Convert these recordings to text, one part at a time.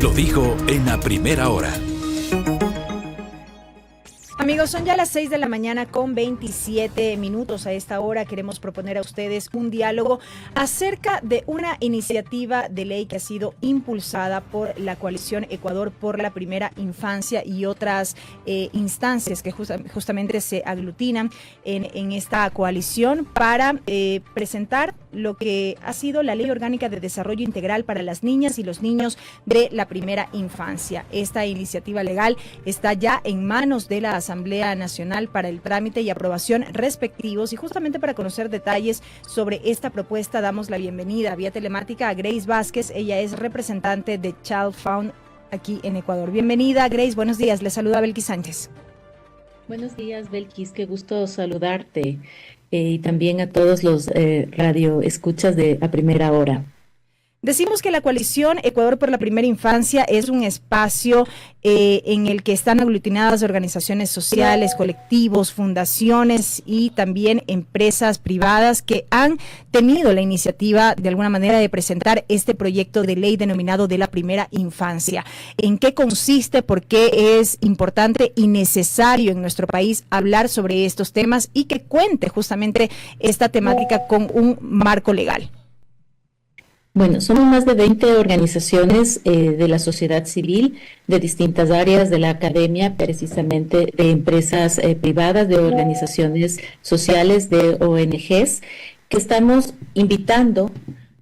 Lo dijo en la primera hora. Amigos, son ya las 6 de la mañana con 27 minutos. A esta hora queremos proponer a ustedes un diálogo acerca de una iniciativa de ley que ha sido impulsada por la coalición Ecuador por la Primera Infancia y otras instancias que justamente se aglutinan en esta coalición para presentar lo que ha sido la Ley Orgánica de Desarrollo Integral para las niñas y los niños de la primera infancia. Esta iniciativa legal está ya en manos de la Asamblea Nacional para el trámite y aprobación respectivos, y justamente para conocer detalles sobre esta propuesta damos la bienvenida vía telemática a Grace Vázquez. Ella es representante de Child Fund aquí en Ecuador. Bienvenida, Grace, buenos días. Le saluda Belkis Sánchez. Buenos días, Belkis, qué gusto saludarte y también a todos los radioescuchas de A Primera Hora. Decimos que la coalición Ecuador por la Primera Infancia es un espacio en el que están aglutinadas organizaciones sociales, colectivos, fundaciones y también empresas privadas que han tenido la iniciativa de alguna manera de presentar este proyecto de ley denominado de la primera infancia. ¿En qué consiste? ¿Por qué es importante y necesario en nuestro país hablar sobre estos temas y que cuente justamente esta temática con un marco legal? Bueno, somos más de 20 organizaciones de la sociedad civil, de distintas áreas de la academia, precisamente de empresas privadas, de organizaciones sociales, de ONGs, que estamos invitando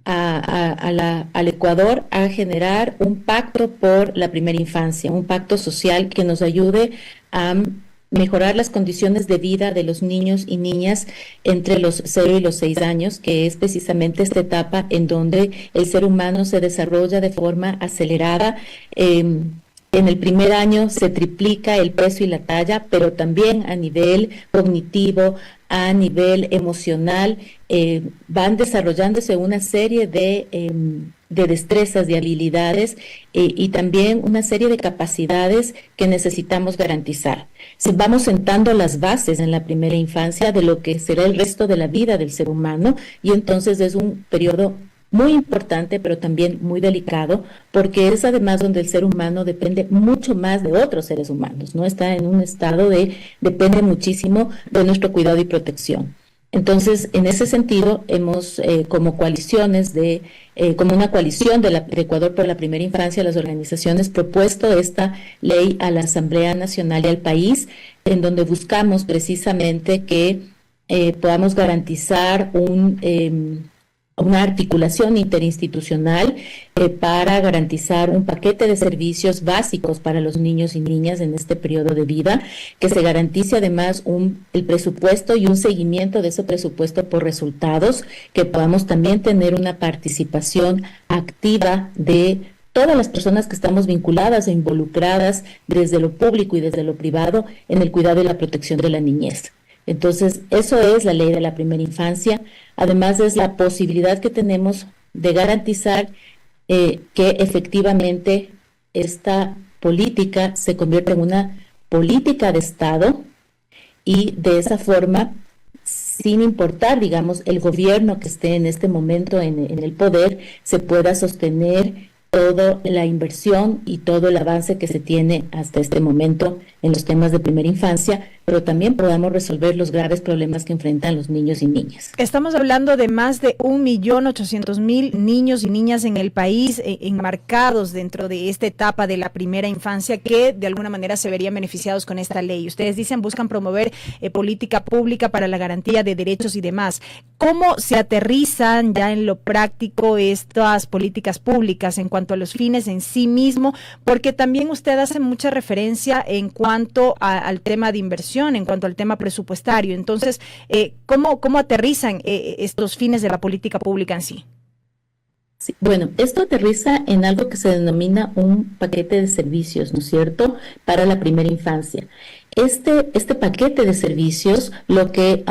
al Ecuador a generar un pacto por la primera infancia, un pacto social que nos ayude a mejorar las condiciones de vida de los niños y niñas entre los 0 y los 6 años, que es precisamente esta etapa en donde el ser humano se desarrolla de forma acelerada. En el primer año se triplica el peso y la talla, pero también a nivel cognitivo, a nivel emocional, van desarrollándose una serie de destrezas, de habilidades y también una serie de capacidades que necesitamos garantizar. Vamos sentando las bases en la primera infancia de lo que será el resto de la vida del ser humano, y entonces es un periodo muy importante, pero también muy delicado, porque es además donde el ser humano depende mucho más de otros seres humanos, ¿no? Está en un estado depende muchísimo de nuestro cuidado y protección. Entonces, en ese sentido, hemos, como coaliciones como una coalición de Ecuador por la Primera Infancia, las organizaciones propuesto esta ley a la Asamblea Nacional y al país, en donde buscamos precisamente que podamos garantizar una articulación interinstitucional para garantizar un paquete de servicios básicos para los niños y niñas en este periodo de vida, que se garantice además el presupuesto y un seguimiento de ese presupuesto por resultados, que podamos también tener una participación activa de todas las personas que estamos vinculadas e involucradas desde lo público y desde lo privado en el cuidado y la protección de la niñez. Entonces, eso es la ley de la primera infancia. Además, es la posibilidad que tenemos de garantizar que efectivamente esta política se convierta en una política de Estado, y de esa forma, sin importar, digamos, el gobierno que esté en este momento en el poder, se pueda sostener toda la inversión y todo el avance que se tiene hasta este momento en los temas de primera infancia, pero también podamos resolver los graves problemas que enfrentan los niños y niñas. Estamos hablando de más de 1.800.000 niños y niñas en el país enmarcados dentro de esta etapa de la primera infancia que de alguna manera se verían beneficiados con esta ley. Ustedes dicen buscan promover política pública para la garantía de derechos y demás. ¿Cómo se aterrizan ya en lo práctico estas políticas públicas en cuanto a los fines en sí mismo? Porque también usted hace mucha referencia en cuanto al tema de inversión, en cuanto al tema presupuestario. Entonces, ¿cómo aterrizan estos fines de la política pública en sí? Sí, bueno, esto aterriza en algo que se denomina un paquete de servicios, ¿no es cierto?, para la primera infancia. Este paquete de servicios lo que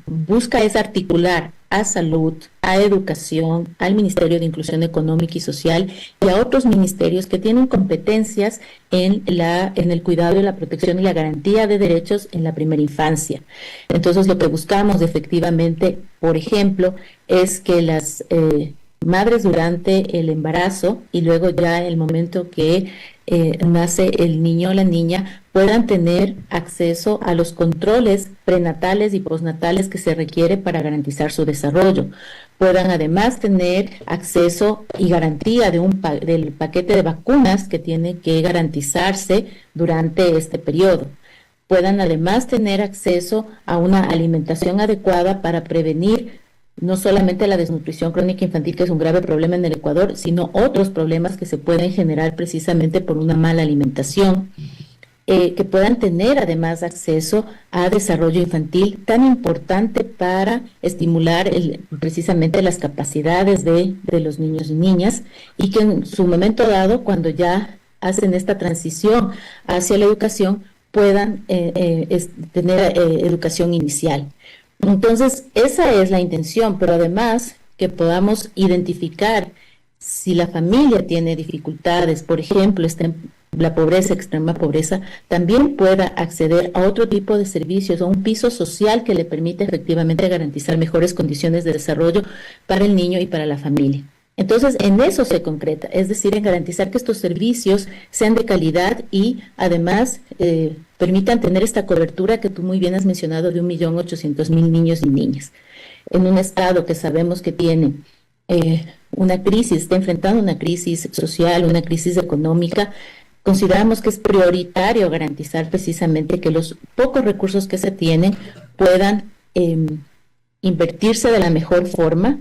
busca es articular a salud, a educación, al Ministerio de Inclusión Económica y Social y a otros ministerios que tienen competencias en el cuidado y la protección y la garantía de derechos en la primera infancia. Entonces, lo que buscamos efectivamente, por ejemplo, es que las madres durante el embarazo y luego ya en el momento que nace el niño o la niña puedan tener acceso a los controles prenatales y postnatales que se requiere para garantizar su desarrollo. Puedan además tener acceso y garantía del paquete de vacunas que tiene que garantizarse durante este periodo. Puedan además tener acceso a una alimentación adecuada para prevenir no solamente la desnutrición crónica infantil, que es un grave problema en el Ecuador, sino otros problemas que se pueden generar precisamente por una mala alimentación. Que puedan tener además acceso a desarrollo infantil, tan importante para estimular precisamente las capacidades de los niños y niñas, y que en su momento dado, cuando ya hacen esta transición hacia la educación, puedan tener educación inicial. Entonces, esa es la intención, pero además que podamos identificar si la familia tiene dificultades, por ejemplo, está en la pobreza, extrema pobreza, también pueda acceder a otro tipo de servicios, a un piso social que le permite efectivamente garantizar mejores condiciones de desarrollo para el niño y para la familia. Entonces, en eso se concreta, es decir, en garantizar que estos servicios sean de calidad y además permitan tener esta cobertura que tú muy bien has mencionado de 1.800.000 niños y niñas. En un estado que sabemos que tiene una crisis, está enfrentando una crisis social, una crisis económica, consideramos que es prioritario garantizar precisamente que los pocos recursos que se tienen puedan invertirse de la mejor forma,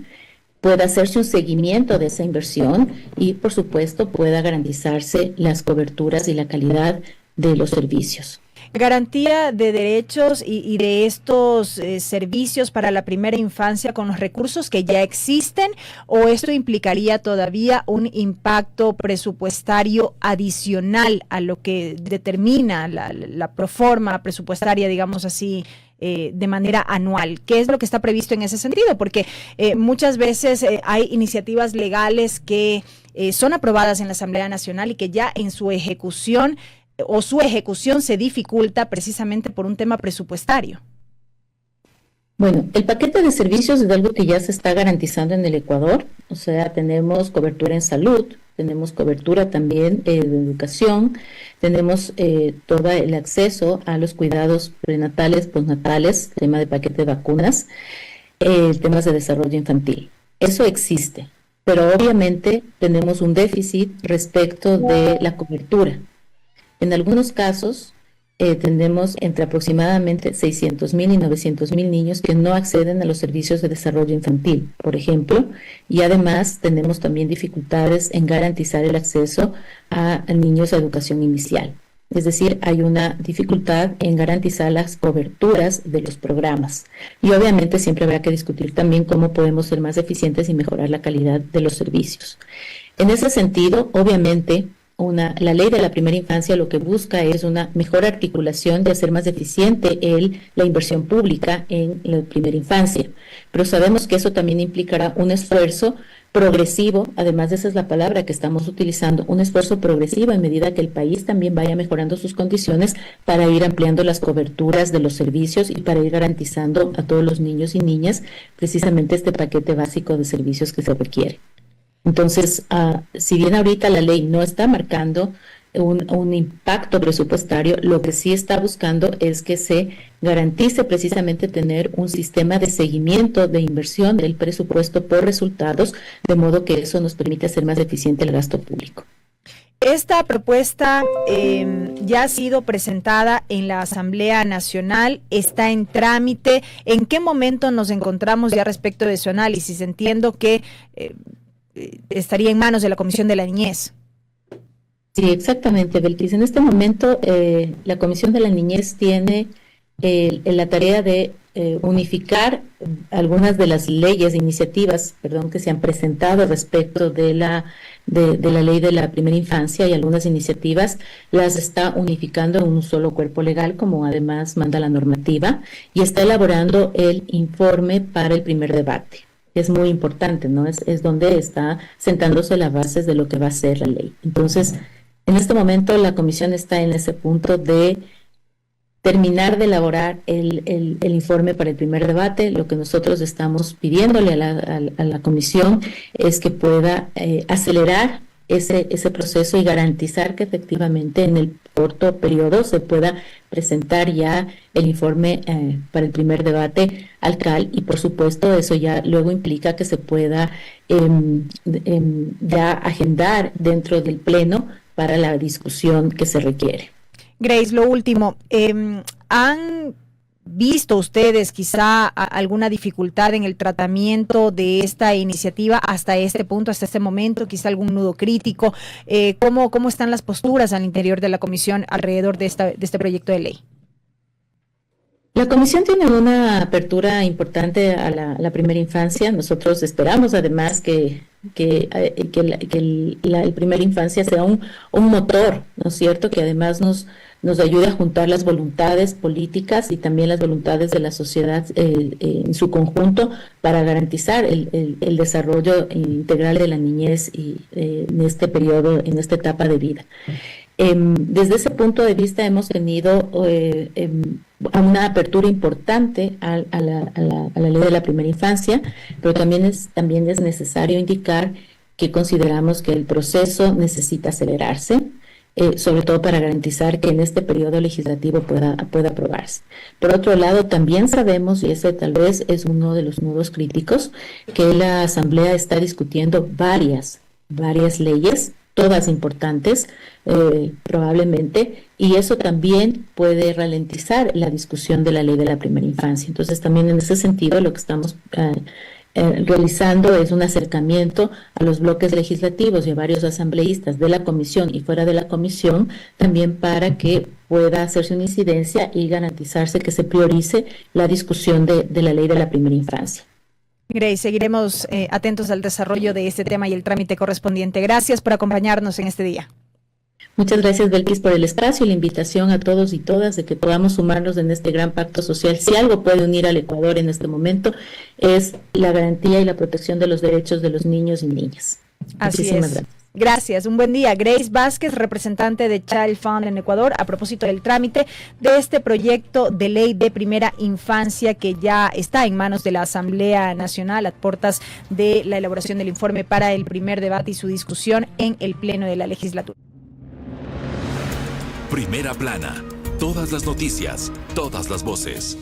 pueda hacerse un seguimiento de esa inversión y, por supuesto, pueda garantizarse las coberturas y la calidad de los servicios. Garantía de derechos y de estos servicios para la primera infancia con los recursos que ya existen, ¿o esto implicaría todavía un impacto presupuestario adicional a lo que determina la proforma presupuestaria, digamos así, de manera anual? ¿Qué es lo que está previsto en ese sentido? Porque muchas veces hay iniciativas legales que son aprobadas en la Asamblea Nacional y que ya en su ejecución se dificulta precisamente por un tema presupuestario. Bueno, el paquete de servicios es algo que ya se está garantizando en el Ecuador, o sea, tenemos cobertura en salud, tenemos cobertura también de educación, tenemos todo el acceso a los cuidados prenatales, postnatales, tema de paquete de vacunas, temas de desarrollo infantil. Eso existe, pero obviamente tenemos un déficit respecto de la cobertura. En algunos casos tenemos entre aproximadamente 600.000 y 900.000 niños que no acceden a los servicios de desarrollo infantil, por ejemplo, y además tenemos también dificultades en garantizar el acceso a niños a educación inicial. Es decir, hay una dificultad en garantizar las coberturas de los programas. Y obviamente siempre habrá que discutir también cómo podemos ser más eficientes y mejorar la calidad de los servicios. En ese sentido, obviamente, la ley de la primera infancia lo que busca es una mejor articulación de hacer más eficiente la inversión pública en la primera infancia. Pero sabemos que eso también implicará un esfuerzo progresivo, además esa es la palabra que estamos utilizando, un esfuerzo progresivo en medida que el país también vaya mejorando sus condiciones para ir ampliando las coberturas de los servicios y para ir garantizando a todos los niños y niñas precisamente este paquete básico de servicios que se requiere. Entonces, si bien ahorita la ley no está marcando un impacto presupuestario, lo que sí está buscando es que se garantice precisamente tener un sistema de seguimiento de inversión del presupuesto por resultados, de modo que eso nos permite hacer más eficiente el gasto público. Esta propuesta ya ha sido presentada en la Asamblea Nacional, está en trámite. ¿En qué momento nos encontramos ya respecto de su análisis? Entiendo que estaría en manos de la Comisión de la Niñez. Sí, exactamente, Belkis. En este momento la Comisión de la Niñez tiene la tarea de unificar algunas de las iniciativas, que se han presentado respecto de la ley de la primera infancia, y algunas iniciativas las está unificando en un solo cuerpo legal, como además manda la normativa, y está elaborando el informe para el primer debate. Es muy importante, ¿no? Es donde está sentándose las bases de lo que va a ser la ley. Entonces, en este momento la comisión está en ese punto de terminar de elaborar el informe para el primer debate. Lo que nosotros estamos pidiéndole a la comisión es que pueda acelerar ese proceso y garantizar que efectivamente en el corto periodo se pueda presentar ya el informe para el primer debate al CAL, y por supuesto eso ya luego implica que se pueda ya agendar dentro del Pleno para la discusión que se requiere. Grace, lo último, ¿han visto ustedes quizá alguna dificultad en el tratamiento de esta iniciativa hasta este punto, hasta este momento, quizá algún nudo crítico? ¿Cómo están las posturas al interior de la comisión alrededor de este proyecto de ley? La comisión tiene una apertura importante a la primera infancia. Nosotros esperamos además que el primera infancia sea un motor, ¿no es cierto?, que además nos ayude a juntar las voluntades políticas y también las voluntades de la sociedad en su conjunto para garantizar el desarrollo integral de la niñez y en este periodo, en esta etapa de vida. Desde ese punto de vista hemos tenido una apertura importante a la ley de la primera infancia, pero también es necesario indicar que consideramos que el proceso necesita acelerarse, sobre todo para garantizar que en este periodo legislativo pueda aprobarse. Por otro lado, también sabemos, y ese tal vez es uno de los nudos críticos, que la Asamblea está discutiendo varias leyes, todas importantes, probablemente, y eso también puede ralentizar la discusión de la ley de la primera infancia. Entonces, también en ese sentido, lo que estamos realizando es un acercamiento a los bloques legislativos y a varios asambleístas de la comisión y fuera de la comisión, también para que pueda hacerse una incidencia y garantizarse que se priorice la discusión de la ley de la primera infancia. Grace, seguiremos atentos al desarrollo de este tema y el trámite correspondiente. Gracias por acompañarnos en este día. Muchas gracias, Belkis, por el espacio y la invitación a todos y todas de que podamos sumarnos en este gran pacto social. Si algo puede unir al Ecuador en este momento es la garantía y la protección de los derechos de los niños y niñas. Muchísimas gracias. Gracias, un buen día. Grace Vázquez, representante de Child Fund en Ecuador, a propósito del trámite de este proyecto de ley de primera infancia que ya está en manos de la Asamblea Nacional a puertas de la elaboración del informe para el primer debate y su discusión en el Pleno de la Legislatura. Primera plana, todas las noticias, todas las voces.